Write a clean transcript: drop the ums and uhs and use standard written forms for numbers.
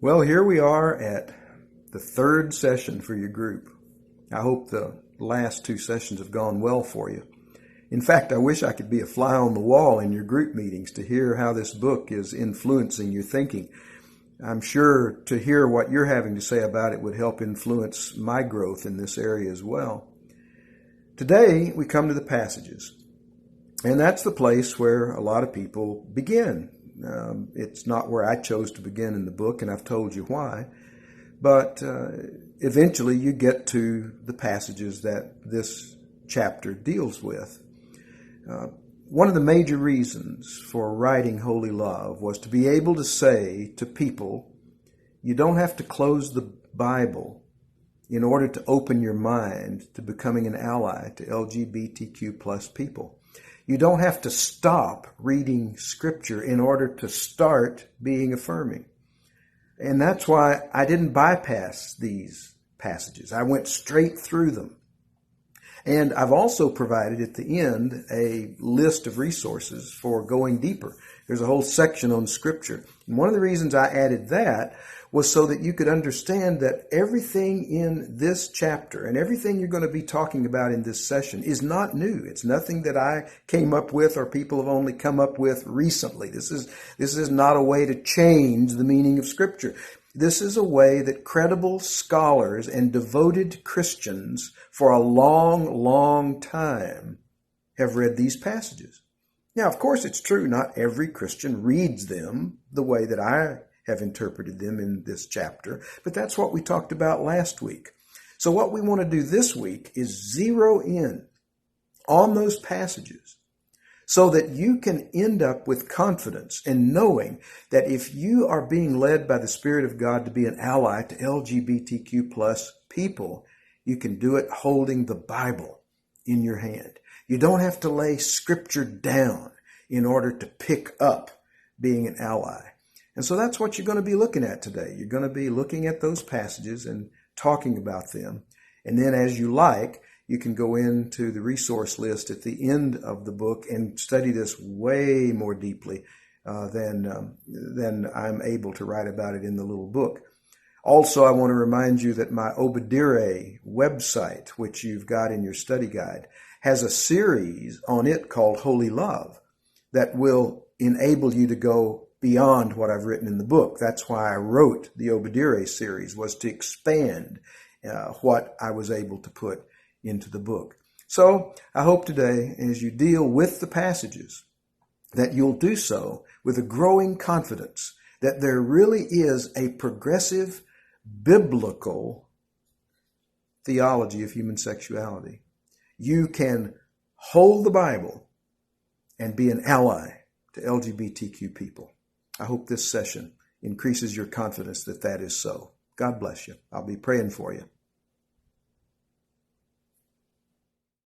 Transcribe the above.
Well, here we are at the third session for your group. I hope the last two sessions have gone well for you. In fact, I wish I could be a fly on the wall in your group meetings to hear how this book is influencing your thinking. I'm sure to hear what you're having to say about it would help influence my growth in this area as well. Today, we come to the passages, and that's the place where a lot of people begin. It's not where I chose to begin in the book, and I've told you why. But eventually you get to the passages that this chapter deals with. One of the major reasons for writing Holy Love was to be able to say to people, you don't have to close the Bible in order to open your mind to becoming an ally to LGBTQ plus people. You don't have to stop reading Scripture in order to start being affirming. And that's why I didn't bypass these passages. I went straight through them. And I've also provided at the end a list of resources for going deeper. There's a whole section on Scripture. And one of the reasons I added that was so that you could understand that everything in this chapter and everything you're going to be talking about in this session is not new. It's nothing that I came up with or people have only come up with recently. This is not a way to change the meaning of Scripture. This is a way that credible scholars and devoted Christians for a long, long time have read these passages. Now, of course, it's true, not every Christian reads them the way that I have interpreted them in this chapter, but that's what we talked about last week. So what we want to do this week is zero in on those passages so that you can end up with confidence in knowing that if you are being led by the Spirit of God to be an ally to LGBTQ plus people, you can do it holding the Bible in your hand. You don't have to lay Scripture down in order to pick up being an ally. And so that's what you're going to be looking at today. You're going to be looking at those passages and talking about them. And then as you like, you can go into the resource list at the end of the book and study this way more deeply than I'm able to write about it in the little book. Also, I want to remind you that my Obadiah website, which you've got in your study guide, has a series on it called Holy Love that will enable you to go beyond what I've written in the book. That's why I wrote the Obadiah series, was to expand what I was able to put into the book. So I hope today, as you deal with the passages, that you'll do so with a growing confidence that there really is a progressive biblical theology of human sexuality. You can hold the Bible and be an ally to LGBTQ people. I hope this session increases your confidence that that is so. God bless you. I'll be praying for you.